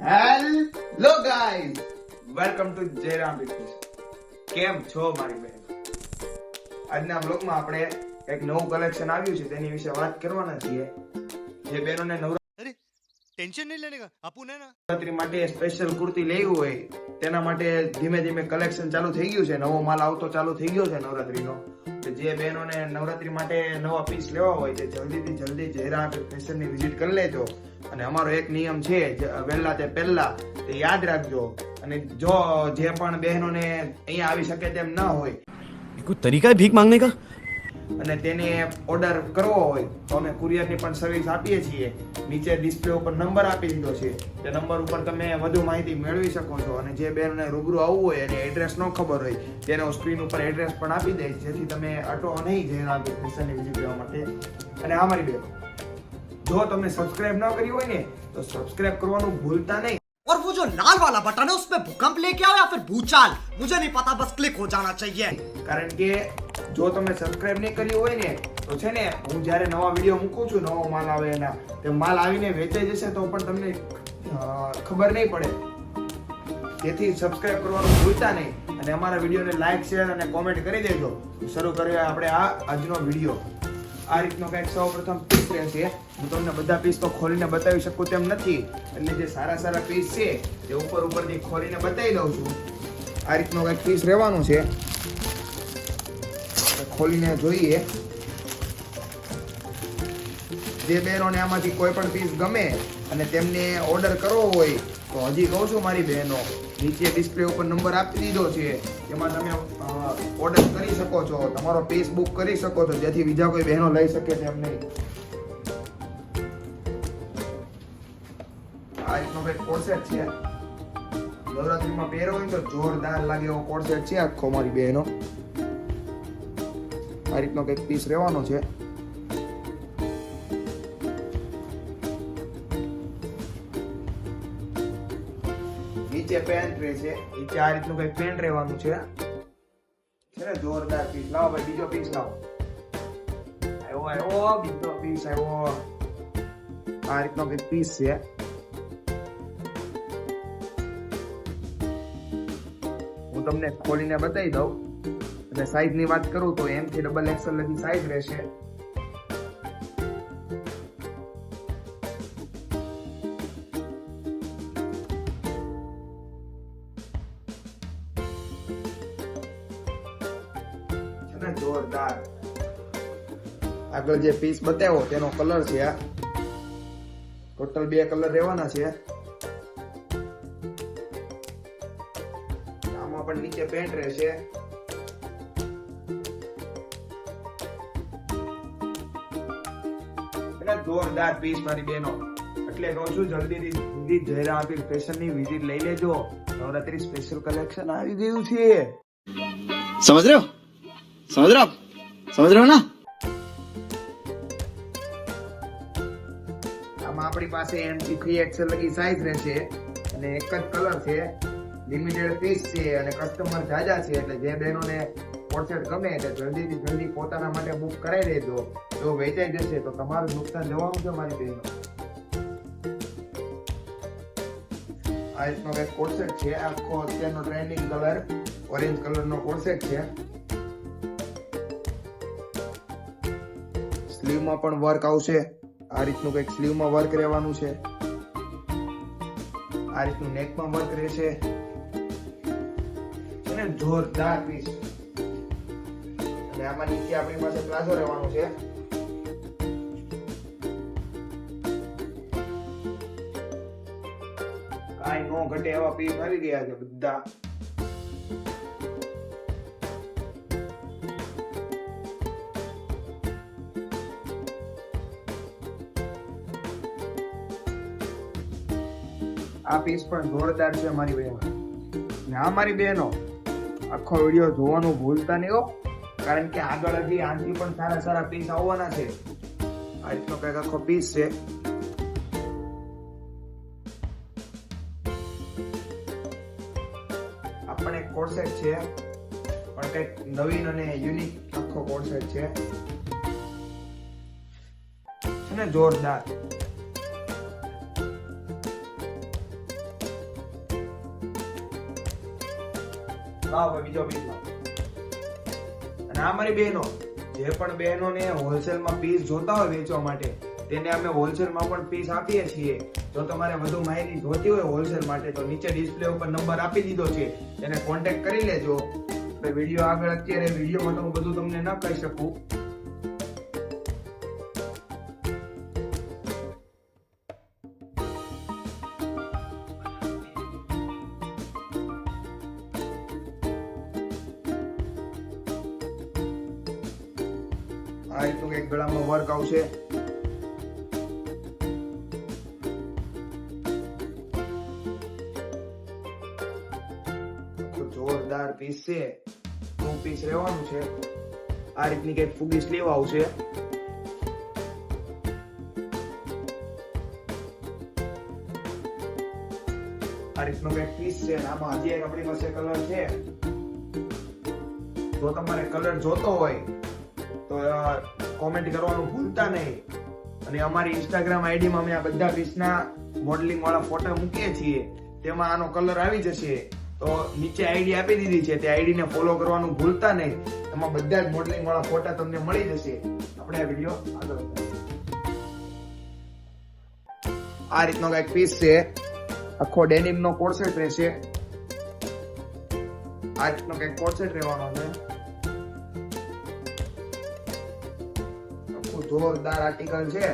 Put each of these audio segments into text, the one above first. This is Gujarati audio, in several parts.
Hello guys, welcome to Jayram business. કેમ છો મારી બહેન? આજના બ્લોગમાં આપણે એક નવું કલેક્શન આવ્યું છે તેની વિશે વાત કરવાના છીએ. જે બહેનોને ટેન્શન નહીં લેને કા આપું ને ના નવરાત્રી માટે સ્પેશિયલ કુર્તી લેવી હોય તેના માટે ધીમે ધીમે કલેક્શન ચાલુ થઈ ગયું છે. નવો માલ આવતો ચાલુ થઈ ગયો છે નવરાત્રીનો. જે બહેનોને નવરાત્રી માટે નવા પીસ લેવા હોય તે જલ્દીથી જલ્દી જયરામ ફેશનની વિઝિટ કરી લેજો. અને અમારો એક નિયમ છે, વહેલા તે પહેલા તે યાદ રાખજો. અને જો જે પણ બહેનોને અહીંયા આવી શકે તેમ ન હોય, કોઈ તરીકા ભીખ માંગને કા અને તેને ઓર્ડર કરવો હોય તો અમે કુરિયરની પણ સર્વિસ આપીએ છીએ. નીચે ડિસ્પ્લે ઉપર નંબર આપી દીધો છે, તે નંબર ઉપર તમે વધુ માહિતી મેળવી શકો છો. અને જે બહેનોને રૂબરૂ આવવું હોય અને એડ્રેસ ન ખબર હોય તેને હું સ્ક્રીન ઉપર એડ્રેસ પણ આપી દઈશ, જેથી તમે અટો નહીં જયરામ ફેશનની વિઝિટ લેવા માટે. અને આ મારી બહેનો, જો તમે સબસ્ક્રાઇબ ન કરી હોય ને તો સબસ્ક્રાઇબ કરવાનું ભૂલતા નહીં. और वो जो लाल वाला बटन है उसमें भूकंप लेके आओ या फिर भूचाल, मुझे नहीं पता, बस क्लिक हो जाना चाहिए. કારણ કે જો તમે સબસ્ક્રાઇબ નહીં કર્યું હોય ને તો છે ને, હું જ્યારે નવા વિડીયો મૂકું છું, નવો માલ આવે એના, તે માલ આવીને વેચાઈ જશે તો પણ તમને ખબર નહીં પડે. તેથી સબસ્ક્રાઇબ કરવાનું ભૂલતા નહીં. અને અમારા વિડીયોને લાઈક, શેર અને કોમેન્ટ કરી દેજો. શરૂ કરીએ આપણે આજનો વિડીયો. આ રીતનો કંઈક સૌ પ્રથમ પીસ રહેશે. હું તમને બધા પીસ તો ખોલીને બતાવી શકું તેમ નથી, એટલે જે સારા સારા પીસ છે તે ઉપરથી ખોલીને બતાવી દઉં છું. આ રીતનો કંઈક પીસ રહેવાનું છે, ખોલીને જોઈએ. જે બહેનોને આમાંથી કોઈ પણ પીસ ગમે અને તેમને ઓર્ડર કરવો હોય તો હજી કહું છું મારી બહેનો, નીચે ડિસ્પ્લે ઉપર નંબર આપી દીધો છે, એમાં તમે ઓર્ડર કરી શકો છો, તમારો પીસ બુક કરી શકો છો, જેથી બીજા કોઈ બહેનો લઈ શકે તેમ નહીં. આ રીતનો કંઈક કોર્સેટ છે, નવરાત્રીમાં પહેરો હોય તો જોરદાર લાગે એવો કોર્સેટ છે આખો મારી બહેનો. આ રીતનો કંઈક પીસ રહેવાનો છે. નીચે પેન્ટ રહેશે, નીચે આ રીતનું કંઈક પેન્ટ રહેવાનું છે ને જોરદાર પીસ. લાવો ભાઈ, બીજો પીસ લાવો. આવ્યો બીજો પીસ આવ્યો. આ રીતનો કંઈક પીસ છે. હું તમને ખોલીને બતાવી દઉં. અને સાઈઝ ની વાત કરું તો M થી XXL લગી સાઈઝ રહેશે. જોરદાર. આગળ જે પીસ બતાવ્યો તેનો કલર છે આ. ટોટલ 2 કલર રહેવાના છે. આમાં પણ નીચે પેન્ટ રહેશે. જોરદાર પીસ મારી બહેનો. એટલે કહું છું, જલ્દીથી જયરામ ફેશનની વિઝિટ લઈ લેજો. નવરાત્રી સ્પેશિયલ કલેક્શન આવી ગયું છે. સમજ રહ્યો ના. આમાં આપણી પાસે M થી 3XL લગી સાઈઝ રહેશે અને એક જ કલર છે. લિમિટેડ પીસ છે અને કસ્ટમર જાજા છે, એટલે જે બહેનોને કોર્સેટ ગમે તે જલ્દીથી જલ્દી પોતાના માટે બુક કરાવી દેજો. જો વેચાઈ જશે તો તમારું નુકસાન જવાનું છે મારી બહેનો. આ રીતનો કંઈક કોર્સેટ છે. આખો અત્યારનો ટ્રેન્ડિંગ કલર ઓરેન્જ કલરનો કોર્સેટ છે. સ્લીવમાં પણ વર્ક આવશે. આ રીતનું કંઈક સ્લીવમાં વર્ક રહેવાનું છે. આ રીતનું નેકમાં વર્ક રહેશે. અને જોરદાર પીસ. અને આમાં નીચે આપણી પાસે પ્લાઝો રહેવાનું છે. કાંઈ નો ઘટે એવા પીસ આવી ગયા છે બધા. આ પીસ પણ જોરદાર છે મારી બહેનો. ના મારી બહેનો, આખો વિડીયો જોવાનું ભૂલતા નહીં હો, કારણ કે આગળ હજી આનાથી પણ સારા સારા પીસ આવવાના છે. આ રીતનો કંઈક આખો પીસ છે. આ પણ એક કોર્સેટ છે, પણ કંઈક નવીન અને યુનિક આખો કોર્સેટ છે. જોરદાર. લાવો હવે બીજો પીસ લાવો. અને આ મારી બહેનો, જે પણ બહેનોને હોલસેલમાં પીસ જોતા હોય વેચવા માટે, તેને અમે હોલસેલમાં પણ પીસ આપીએ છીએ. જો તમારે વધુ માહિતી જોતી હોય હોલસેલ માટે તો નીચે ડિસ્પ્લે ઉપર નંબર આપી દીધો છે, તેને કોન્ટેક્ટ કરી લેજો. વિડીયો આગળ અત્યારે વિડીયોમાં તો હું બધું તમને ન કહી શકું. આ રીતનું એક ગળામાં વર્ક આવશે. જોરદાર પીસ છે. 2 પીસ રહેવાનું છે. આ રીતની કઈક ફૂગી સ્લીવ આવશે. આ રીતનો કઈક પીસ છે. આમાં હજી એક આપણી પાસે કલર છે. જો તમારે કલર જોતો હોય તો કોમેન્ટ કરવાનું ભૂલતા નહીં. અને અમારી ઇન્સ્ટાગ્રામ આઈડી માં અમે આ બધા પીસના મોડલિંગ વાળા ફોટા મૂકીએ છીએ. તેમાં આનો કલર આવી જશે. તો નીચે આઈડી આપી દીધી છે, તે આઈડી ને ફોલો કરવાનું ભૂલતા નહીં. એમાં બધા જ મોડલિંગ વાળા ફોટા તમને મળી જશે. આપણે આ વિડીયો આગળ વધારીએ. આ રીતનો કઈક પીસ છે. આખો ડેનિમ નો કોર્સેટ રહેશે. આ રીતનો કઈક કોર્સેટ રહેવાનો છે. જોરદાર આર્ટિકલ છે.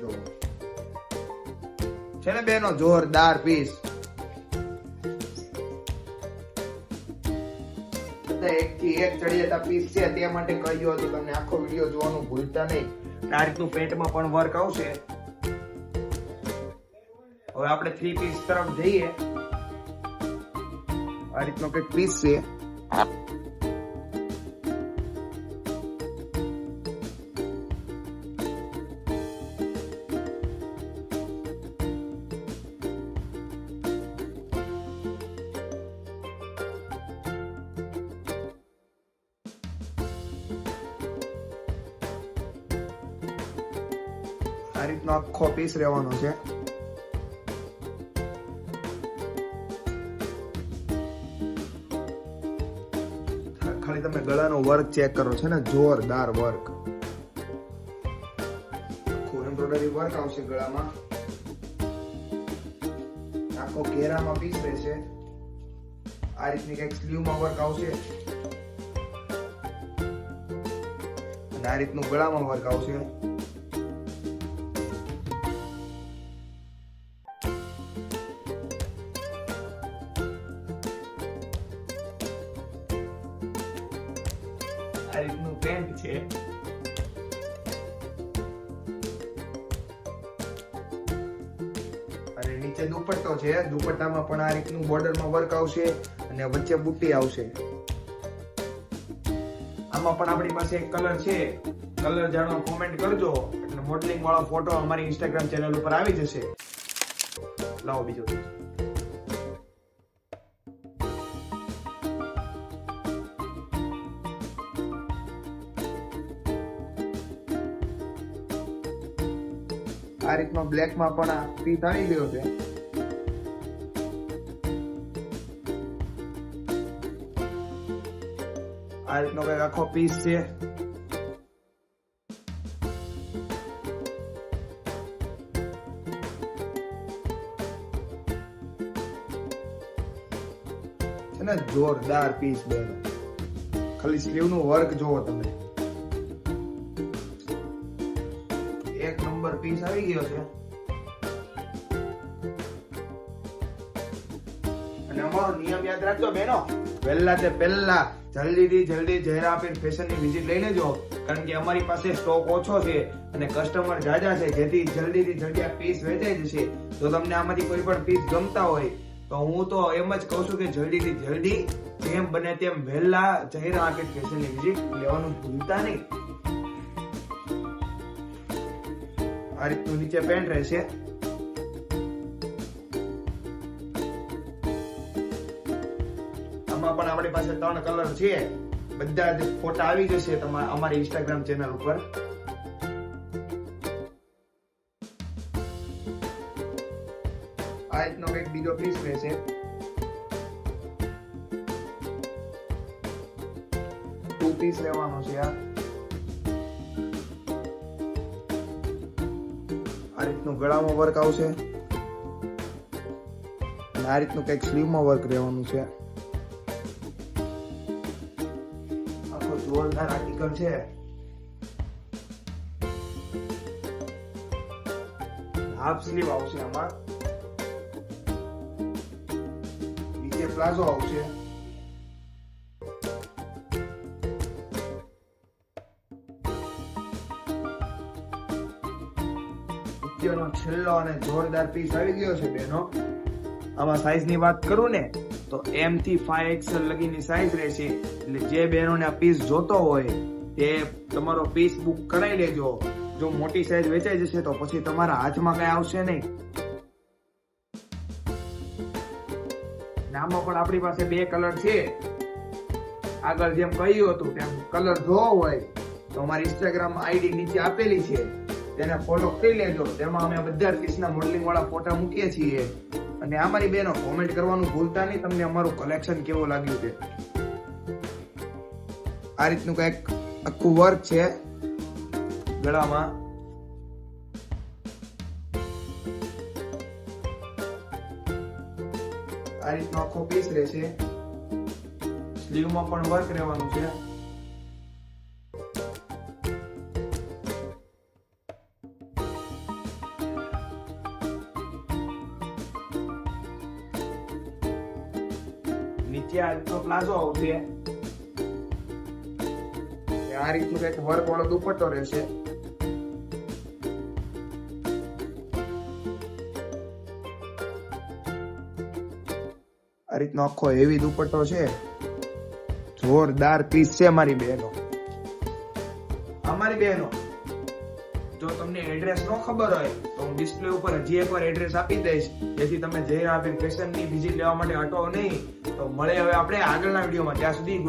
જો છે ને બેનો, જોરદાર પીસ. એક થી એક ચડિયાતા પીસ છે, તે માટે કહ્યું હતું તમને આખો વિડીયો જોવાનું ભૂલતા નહીં. આ રીતનું પેન્ટમાં પણ વર્ક આવશે. હવે આપણે 3 પીસ તરફ જઈએ. આ રીતનો કઈક પીસ છે. આ રીતનો આખો પીસ રહેવાનો છે. ખાલી તમે ગળાનો વર્ક ચેક કરો, છે ને જોરદાર વર્ક. આખું એમ્બ્રોઇડરી વર્ક આવશે ગળામાં. આખો ઘેરામાં પીસ રહેશે. આ રીતની કઈક સ્લીવમાં વર્ક આવશે. અને આ રીતનું ગળામાં વર્ક આવશે. આ રીતનું પેન્ટ છે. અને નીચે દુપટ્ટો છે. દુપટ્ટામાં પણ આ રીતનું બોર્ડરમાં વર્ક આવશે અને વચ્ચે બુટ્ટી આવશે. આમાં પણ આપણી પાસે એક કલર છે. કલર જાણો કોમેન્ટ કરજો એટલે મોડલિંગ વાળો ફોટો અમારી ઇન્સ્ટાગ્રામ ચેનલ ઉપર આવી જશે. લાવો બીજો. આ રીતનો બ્લેકમાં પણ આ પીસ આવી ગયો છે. આ રીતનો કઈક આખો પીસ છે. ને જોરદાર પીસ બેનો. ખાલી સ્લીવ નું વર્ક જોવો તમે. એક નંબર પીસ આવી ગયો છે. અને અમારો નિયમ યાદ રાખજો બેનો, પહેલા તે પહેલા જલ્દી જયરાપીર ફેશન ની વિઝિટ લઈ લેજો. કારણ કે અમારી પાસે સ્ટોક ઓછો છે અને કસ્ટમર જાજા છે, જેથી જલ્દી આ પીસ વેચાઈ જશે. જો તમને આમાંથી કોઈ પણ પીસ ગમતા હોય તો હું તો એમ જ કહું છું કે જલ્દી જેમ બને તેમ વહેલા જયરાપીર ફેશન ની વિઝિટ લેવાનું ભૂલતા નહીં. આ રીતનું નીચે પેન્ટ રહેશે. આમાં પણ આપણી પાસે 3 કલર છે. બધા જ ફોટા આવી જશે અમારી ઇન્સ્ટાગ્રામ ચેનલ ઉપર. આ રીતનો કંઈક બીજો પીસ રહેશે. પીસ લેવાનો છે. આ રીતનું ગળામાં વર્ક આવશે અને આ રીતનું કંઈક સ્લીવમાં વર્ક રહેવાનું છે. આખો જોરદાર આર્ટિકલ છે. હાફ સ્લીવ આવશે આમાં, નીચે પ્લાઝો આવશે. નો છેલ્લો અને જોરદાર પીસ આવી ગયો છે બેનો. આમાં સાઈઝ ની વાત કરું ને તો M થી 5XL લગીની સાઈઝ રહેશે. એટલે જે બહેનોને આ પીસ જોતો હોય તે તમારો પીસ બુક કરાવી લેજો. જો મોટી સાઈઝ વેચાઈ જશે તો પછી તમારા હાથમાં કઈ આવશે નહીં. આમાં પણ આપણી પાસે 2 કલર છે. આગળ જેમ કહ્યું હતું તેમ કલર જોવો હોય તો અમારી ઇન્સ્ટાગ્રામ આઈડી નીચે આપેલી છે, તેને ફોલો કરી લેજો. તેમાં અમે બધા પીસના મોડલિંગ વાળા ફોટા મૂકીએ છીએ. અને અમારી બેનો કોમેન્ટ કરવાનું ભૂલતા નહીં તમને અમારું કલેક્શન કેવું લાગ્યું છે. આ રીતનું કઈક આખું વર્ક છે ગળામાં. આ રીતનો આખો પીસ રહેશે. સ્લીવમાં પણ વર્ક રહેવાનું છે. નીચે આ રીતનો પ્લાઝો આવશે. આ રીતનું કઈક વર્ક વાળો દુપટ્ટો રહેશે. આ રીતનો આખો હેવી દુપટ્ટો છે. જોરદાર પીસ છે મારી બહેનો. અમારી બહેનો જો તમને એડ્રેસ ન ખબર હોય તો હું ડિસ્પ્લે ઉપર હજી એકવાર એડ્રેસ આપી દઈશ, જેથી તમે જય રાબેન ફેશનની વિઝિટ લેવા માટે અટો નહીં. તો મળે હવે આપણે આગળના વિડીયોમાં. ત્યાં સુધી